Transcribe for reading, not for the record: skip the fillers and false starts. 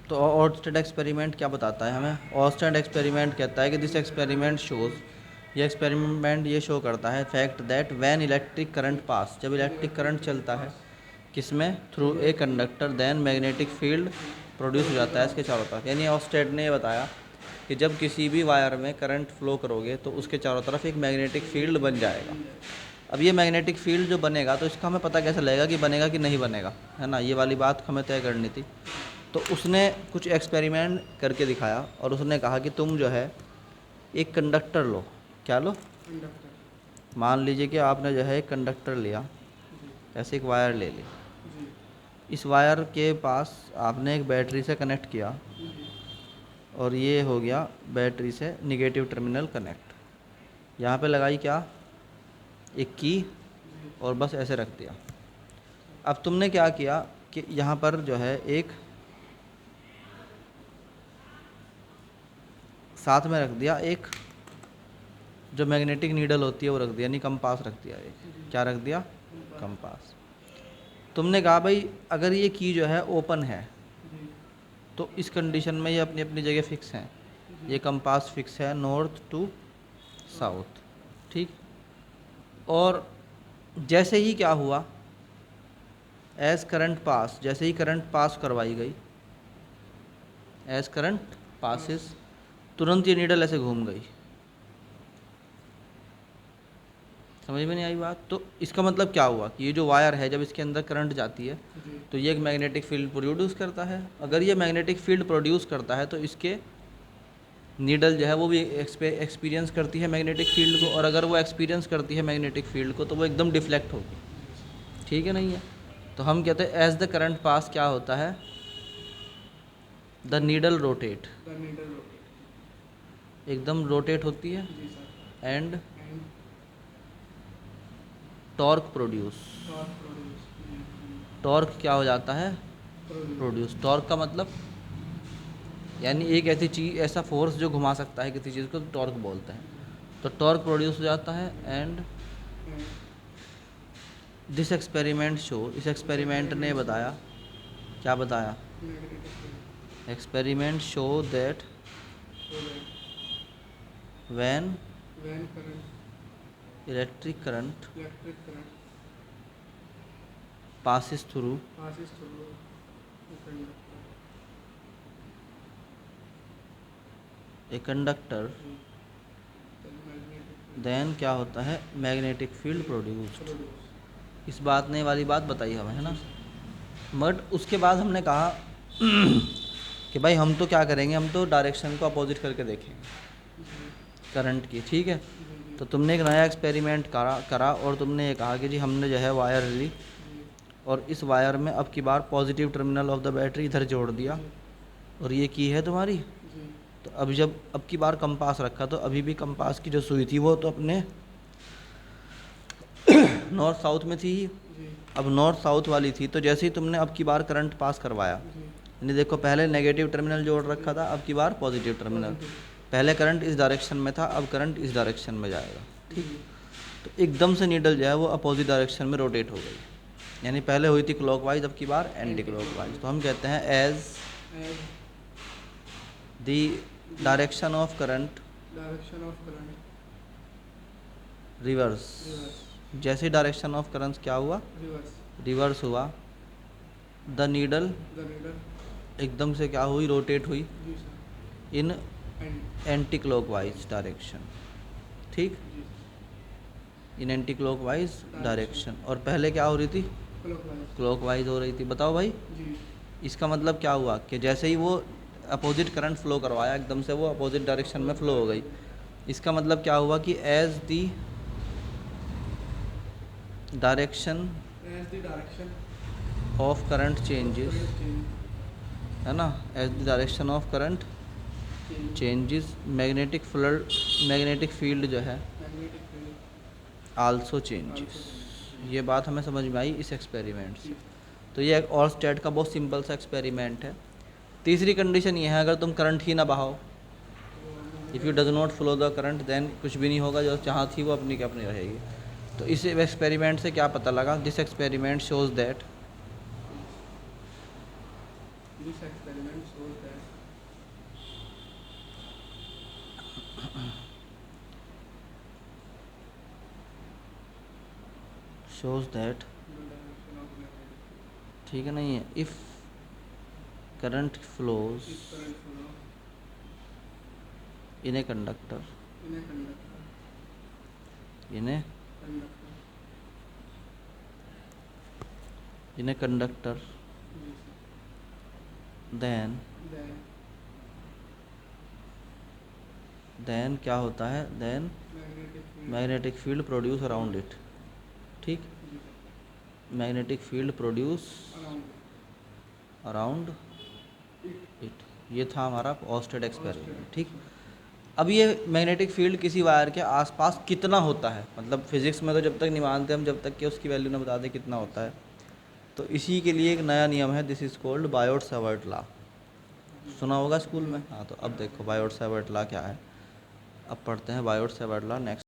तो Orsted experiment क्या बताता है हमें? ऑर्स्टेड एक्सपेरिमेंट कहता है कि दिस एक्सपेरिमेंट शोज़, ये एक्सपेरिमेंट ये शो करता है fact that when electric current pass, जब इलेक्ट्रिक करंट चलता है किसमें? Through a conductor, then magnetic field produce हो जाता है इसके चारों तरफ। यानी ऑर्स्टेड ने ये बताया कि जब किसी भी वायर में करंट फ्लो करोगे तो उसके चारों तरफ एक मैग्नेटिक फील्ड बन जाएगा। अब ये मैग्नेटिक फील्ड जो बनेगा तो इसका हमें पता कैसे लगेगा कि बनेगा कि नहीं बनेगा, है ना? ये वाली बात हमें तय करनी थी। तो उसने कुछ एक्सपेरिमेंट करके दिखाया और उसने कहा कि तुम जो है एक कंडक्टर लो। क्या लो? कंडक्टर। मान लीजिए कि आपने जो है एक कंडक्टर लिया, ऐसे एक वायर ले ली। इस वायर के पास आपने एक बैटरी से कनेक्ट किया और ये हो गया बैटरी से निगेटिव टर्मिनल कनेक्ट। यहाँ पे लगाई क्या? एक की और बस ऐसे रख दिया। अब तुमने क्या किया कि यहाँ पर जो है एक साथ में रख दिया, एक जो मैग्नेटिक नीडल होती है वो रख दिया, यानी कंपास रख दिया। एक क्या रख दिया? कंपास। तुमने कहा भाई अगर ये की जो है ओपन है तो इस कंडीशन में ये अपनी अपनी जगह फिक्स हैं, ये कंपास फिक्स है नॉर्थ टू साउथ, ठीक। और जैसे ही क्या हुआ, एज करंट पास, जैसे ही करंट पास करवाई गई, एज करंट पासिस, तुरंत ये नीडल ऐसे घूम गई। समझ में नहीं आई बात? तो इसका मतलब क्या हुआ कि ये जो वायर है जब इसके अंदर करंट जाती है तो ये एक मैग्नेटिक फील्ड प्रोड्यूस करता है। अगर ये मैग्नेटिक फील्ड प्रोड्यूस करता है तो इसके नीडल जो है वो भी एक्सपीरियंस करती है मैग्नेटिक फील्ड को, और अगर वो एक्सपीरियंस करती है मैग्नेटिक फील्ड को तो वो एकदम डिफ्लेक्ट होगी। ठीक है, नहीं है? तो हम कहते हैं एज द करंट पास क्या होता है? द नीडल रोटेट, एकदम रोटेट होती है एंड टॉर्क प्रोड्यूस। टॉर्क क्या हो जाता है? प्रोड्यूस। टॉर्क का मतलब यानी एक ऐसी चीज़, ऐसा फोर्स जो घुमा सकता है किसी चीज़ को, तो टॉर्क बोलते हैं। तो टॉर्क प्रोड्यूस हो जाता है एंड दिस एक्सपेरिमेंट शो, इस एक्सपेरिमेंट ने बताया, क्या बताया? Experiment show that when electric current passes through a conductor, then क्या होता है? Magnetic field produced. इस बात ने वाली बात बताई हमें, है ना? बट उसके बाद हमने कहा कि भाई हम तो क्या करेंगे, हम तो डायरेक्शन को अपोजिट करके देखेंगे करंट की, ठीक है? तो तुमने एक नया एक्सपेरिमेंट करा और तुमने ये कहा कि जी हमने जो है वायर ली और इस वायर में अब की बार positive terminal of the battery इधर जोड़ दिया और ये की है तुम्हारी। तो अब जब अब की बार कंपास रखा तो अभी भी कंपास की जो सुई थी वो तो अपने नॉर्थ साउथ में थी, अब नॉर्थ साउथ वाली थी। तो जैसे ही तुमने अब की बार करंट पास करवाया, यानी देखो पहले नेगेटिव टर्मिनल जोड़ रखा था, अब की बार पॉजिटिव टर्मिनल। पहले करंट इस डायरेक्शन में था, अब करंट इस डायरेक्शन में जाएगा, ठीक। तो एकदम से नीडल जो है वो अपोजिट डायरेक्शन में रोटेट हो गई, यानी पहले हुई थी क्लॉकवाइज, अब की बार एंटी क्लॉकवाइज। तो हम कहते हैं as the direction of current reverse, जैसे ही डायरेक्शन ऑफ करंट क्या हुआ? रिवर्स हुआ, द नीडल एकदम से क्या हुई? रोटेट हुई इन एंटी क्लॉकवाइज डायरेक्शन, ठीक, इन एंटी क्लॉकवाइज डायरेक्शन। और पहले क्या हो रही थी? क्लॉकवाइज हो रही थी। बताओ भाई इसका मतलब क्या हुआ कि जैसे ही वो अपोजिट करंट फ्लो करवाया एकदम से वो अपोजिट डायरेक्शन में फ्लो हो गई। इसका मतलब क्या हुआ कि as the direction of current changes, है ना, as the direction of current changes magnetic field जो है आल्सो चेंजेस। ये बात हमें समझ में आई इस एक्सपेरिमेंट से। तो ये एक और स्टेट का बहुत सिंपल सा एक्सपेरिमेंट है। तीसरी कंडीशन ये है अगर तुम करंट ही ना बहाओ, if you does not flow the current, then कुछ भी नहीं होगा, जो जहाँ थी वो अपनी की अपनी रहेगी। तो इस एक्सपेरिमेंट से क्या पता लगा? This experiment shows that This experiment shows that shows that the direction of magnetic ठीक है नहीं है if current flows if current flow in a conductor in a conductor in a conductor yes, then then क्या होता है then magnetic field magnetic field produce around it ठीक magnetic field produce around it ये था हमारा Oersted experiment ठीक। अब ये मैग्नेटिक फील्ड किसी वायर के आसपास कितना होता है मतलब फिजिक्स में तो जब तक नहीं मानते हम जब तक कि उसकी वैल्यू ना बता दें कितना होता है तो इसी के लिए एक नया नियम है this is called Biot Savart law सुना होगा स्कूल में। हाँ तो अब देखो बायोट सावर्ट लॉ क्या है अब पढ़ते हैं बायोट सावर्ट लॉ नेक्स्ट।